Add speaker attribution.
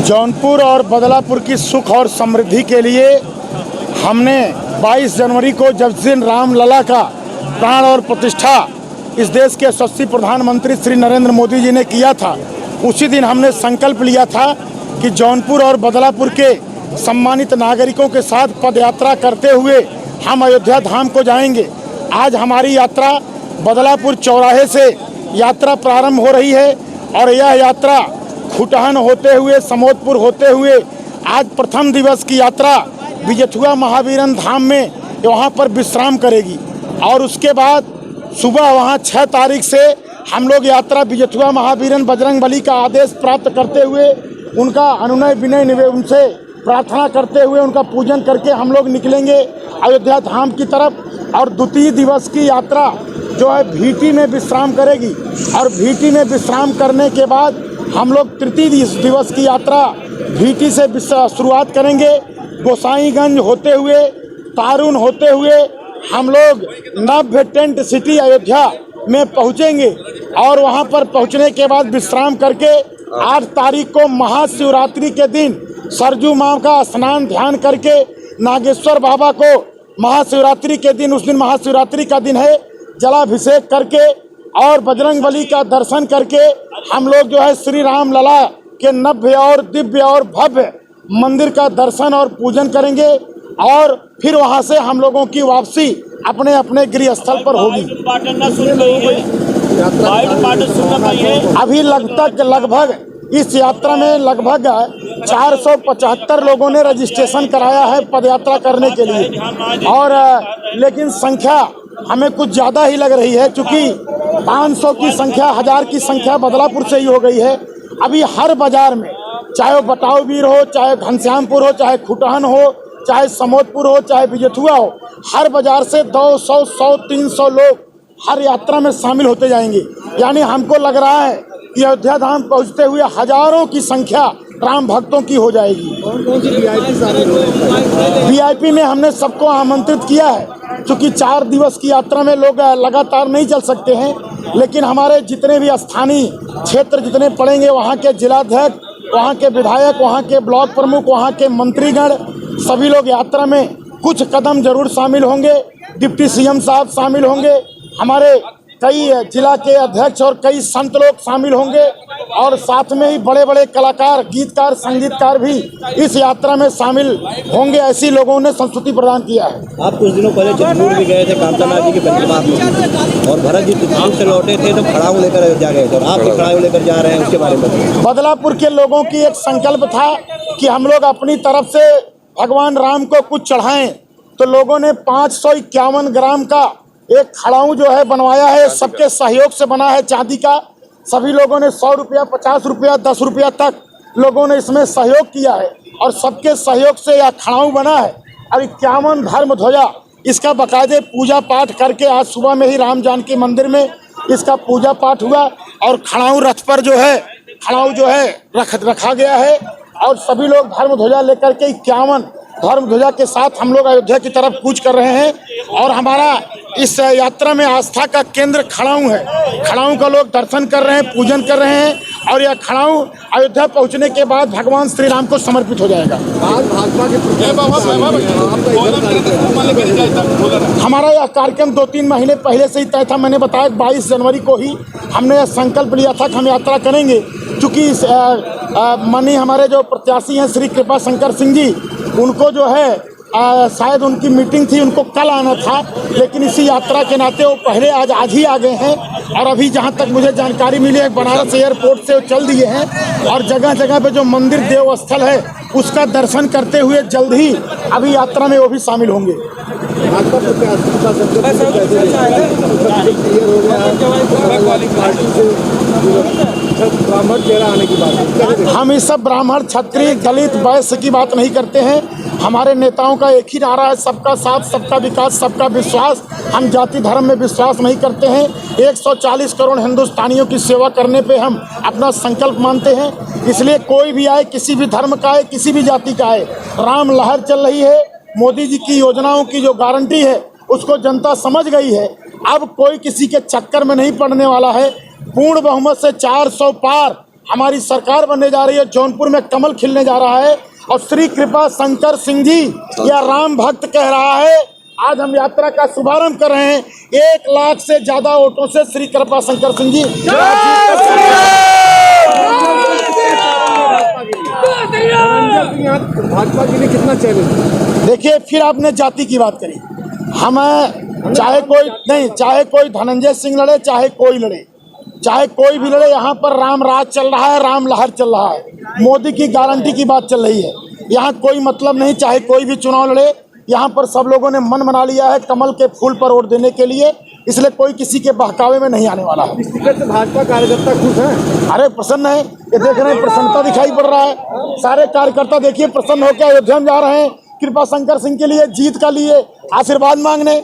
Speaker 1: जौनपुर और बदलापुर की सुख और समृद्धि के लिए हमने 22 जनवरी को जब दिन रामलला का प्राण और प्रतिष्ठा इस देश के यशस्वी प्रधानमंत्री श्री नरेंद्र मोदी जी ने किया था, उसी दिन हमने संकल्प लिया था कि जौनपुर और बदलापुर के सम्मानित नागरिकों के साथ पदयात्रा करते हुए हम अयोध्या धाम को जाएंगे। आज हमारी यात्रा बदलापुर चौराहे से यात्रा प्रारंभ हो रही है और यह यात्रा खुटहन होते हुए समोदपुर होते हुए आज प्रथम दिवस की यात्रा बिजथुआ महावीरन धाम में वहाँ पर विश्राम करेगी और उसके बाद सुबह वहाँ 6 तारीख से हम लोग यात्रा बिजथुआ महावीरन बजरंगबली का आदेश प्राप्त करते हुए उनका अनुनय विनय निवेदन उनसे प्रार्थना करते हुए उनका पूजन करके हम लोग निकलेंगे अयोध्या धाम की तरफ। और द्वितीय दिवस की यात्रा जो है भीटी में विश्राम करेगी और भीटी में विश्राम करने के बाद हम लोग तृतीय दिवस की यात्रा भीटी से शुरुआत करेंगे। गोसाईगंज होते हुए तारुन होते हुए हम लोग नव्य टेंट सिटी अयोध्या में पहुंचेंगे और वहां पर पहुंचने के बाद विश्राम करके 8 तारीख को महाशिवरात्रि के दिन सरजू माँ का स्नान ध्यान करके नागेश्वर बाबा को महाशिवरात्रि के दिन, उस दिन महाशिवरात्रि का दिन है, जलाभिषेक करके और बजरंगबली का दर्शन करके हम लोग जो है श्री राम लला के नव्य और दिव्य और भव्य मंदिर का दर्शन और पूजन करेंगे और फिर वहां से हम लोगों की वापसी अपने अपने गृह स्थल पर होगी। अभी लगभग इस यात्रा में लगभग 475 लोगों ने रजिस्ट्रेशन कराया है पदयात्रा करने के लिए और लेकिन संख्या हमें कुछ ज़्यादा ही लग रही है क्योंकि 500 की संख्या, 1000 की संख्या बदलापुर से ही हो गई है। अभी हर बाजार में चाहे वो बटाऊ वीर हो, चाहे घनश्यामपुर हो, चाहे खुटहन हो, चाहे समोदपुर हो, चाहे बिजथुआ हो, हर बाजार से 200, 100, 300 लोग हर यात्रा में शामिल होते जाएंगे। यानी हमको लग रहा है कि अयोध्या धाम पहुँचते हुए हजारों की संख्या राम भक्तों की हो जाएगी।
Speaker 2: कौन सी वीआईपी शामिल हो रही है?
Speaker 1: वीआईपी में हमने सबको आमंत्रित किया है क्योंकि 4 दिवस की यात्रा में लोग लगातार नहीं चल सकते हैं, लेकिन हमारे जितने भी स्थानीय क्षेत्र जितने पड़ेंगे वहाँ के जिलाध्यक्ष, वहाँ के विधायक, वहाँ के ब्लॉक प्रमुख, वहाँ के मंत्रीगण सभी लोग यात्रा में कुछ कदम जरूर शामिल होंगे। डिप्टी सीएम साहब शामिल होंगे, हमारे कई जिला के अध्यक्ष और कई संत लोग शामिल होंगे और साथ में ही बड़े बड़े कलाकार, गीतकार, संगीतकार भी इस यात्रा में शामिल होंगे। ऐसी लोगों ने संस्तुति प्रदान किया है।
Speaker 2: आप कुछ दिनों पहले चित्रकूट भी गए थे कामचंद जी के परिक्रमा में और भरत जी चित्रकूट से लौटे थे तो खड़ाऊ लेकर अयोध्या गए थे और आप भी खड़ाऊ लेकर जा रहे हैं, उसके बारे में
Speaker 1: बदलापुर के लोगों की एक संकल्प था कि हम लोग अपनी तरफ से भगवान राम को कुछ चढ़ाएं, तो लोगों ने 551 ग्राम का एक खड़ाऊ जो है बनवाया है, सबके सहयोग से बना है, चांदी का। सभी लोगों ने 100 रुपया, 50 रुपया, 10 रुपया तक लोगों ने इसमें सहयोग किया है और सबके सहयोग से यह खड़ाऊ बना है। और 51 धर्म ध्वजा इसका बाकायदे पूजा पाठ करके आज सुबह में ही राम जानकी मंदिर में इसका पूजा पाठ हुआ और खड़ाऊ रथ पर जो है खड़ाऊ जो है रखा गया है और सभी लोग धर्म ध्वजा लेकर के 51 धर्म ध्वजा के साथ हम लोग अयोध्या की तरफ कूच कर रहे हैं और हमारा इस यात्रा में आस्था का केंद्र खड़ाऊ है। खड़ाऊ का लोग दर्शन कर रहे हैं, पूजन कर रहे हैं और यह खड़ाऊ अयोध्या पहुंचने के बाद भगवान श्री राम को समर्पित हो जाएगा।
Speaker 2: आज भाजपा के
Speaker 1: हमारा यह कार्यक्रम 2-3 महीने पहले से ही तय था। मैंने बताया 22 जनवरी को ही हमने यह संकल्प लिया था कि हम यात्रा करेंगे क्योंकि माननीय हमारे जो प्रत्याशी हैं श्री कृपा शंकर सिंह जी, उनको जो है शायद उनकी मीटिंग थी, उनको कल आना था, लेकिन इसी यात्रा के नाते वो पहले आज ही आ गए हैं और अभी जहां तक मुझे जानकारी मिली है बनारस एयरपोर्ट से वो चल दिए हैं और जगह जगह पे जो मंदिर देव स्थल है उसका दर्शन करते हुए जल्द ही अभी यात्रा में वो भी शामिल होंगे। हम इस सब ब्राह्मण, क्षत्रिय, दलित, वैश्य की बात नहीं करते हैं। हमारे नेताओं का एक ही नारा है, सबका साथ, सबका विकास, सबका विश्वास। हम जाति धर्म में विश्वास नहीं करते हैं। 140 करोड़ हिंदुस्तानियों की सेवा करने पे हम अपना संकल्प मानते हैं। इसलिए कोई भी आए, किसी भी धर्म का आए, किसी भी जाति का आए, राम लहर चल रही है। मोदी जी की योजनाओं की जो गारंटी है उसको जनता समझ गई है। अब कोई किसी के चक्कर में नहीं पड़ने वाला है। पूर्ण बहुमत से 400 पार हमारी सरकार बनने जा रही है, जौनपुर में कमल खिलने जा रहा है और श्री कृपा शंकर सिंह जी या राम भक्त कह रहा है। आज हम यात्रा का शुभारंभ कर रहे हैं। 1 लाख से ज्यादा वोटों से श्री कृपा शंकर सिंह जी।
Speaker 2: भाजपा के लिए कितना चैलेंज?
Speaker 1: देखिए, फिर आपने जाति की बात करी। हम चाहे कोई धनंजय सिंह लड़े, चाहे कोई लड़े, चाहे कोई भी लड़े, यहाँ पर राम राज चल रहा है, राम लहर चल रहा है। मोदी की गारंटी की बात चल रही है। यहाँ कोई मतलब नहीं, चाहे कोई भी चुनाव लड़े। यहाँ पर सब लोगों ने मन बना लिया है कमल के फूल पर वोट देने के लिए, इसलिए कोई किसी के बहकावे में नहीं आने वाला है।
Speaker 2: इस टिकट से भाजपा कार्यकर्ता खुश हैं?
Speaker 1: अरे प्रसन्न है, ये देख रहे हैं, प्रसन्नता दिखाई पड़ रहा है। सारे कार्यकर्ता देखिए प्रसन्न होकर अयोध्या में जा रहे हैं कृपा शंकर सिंह के लिए जीत का लिए आशीर्वाद मांगने।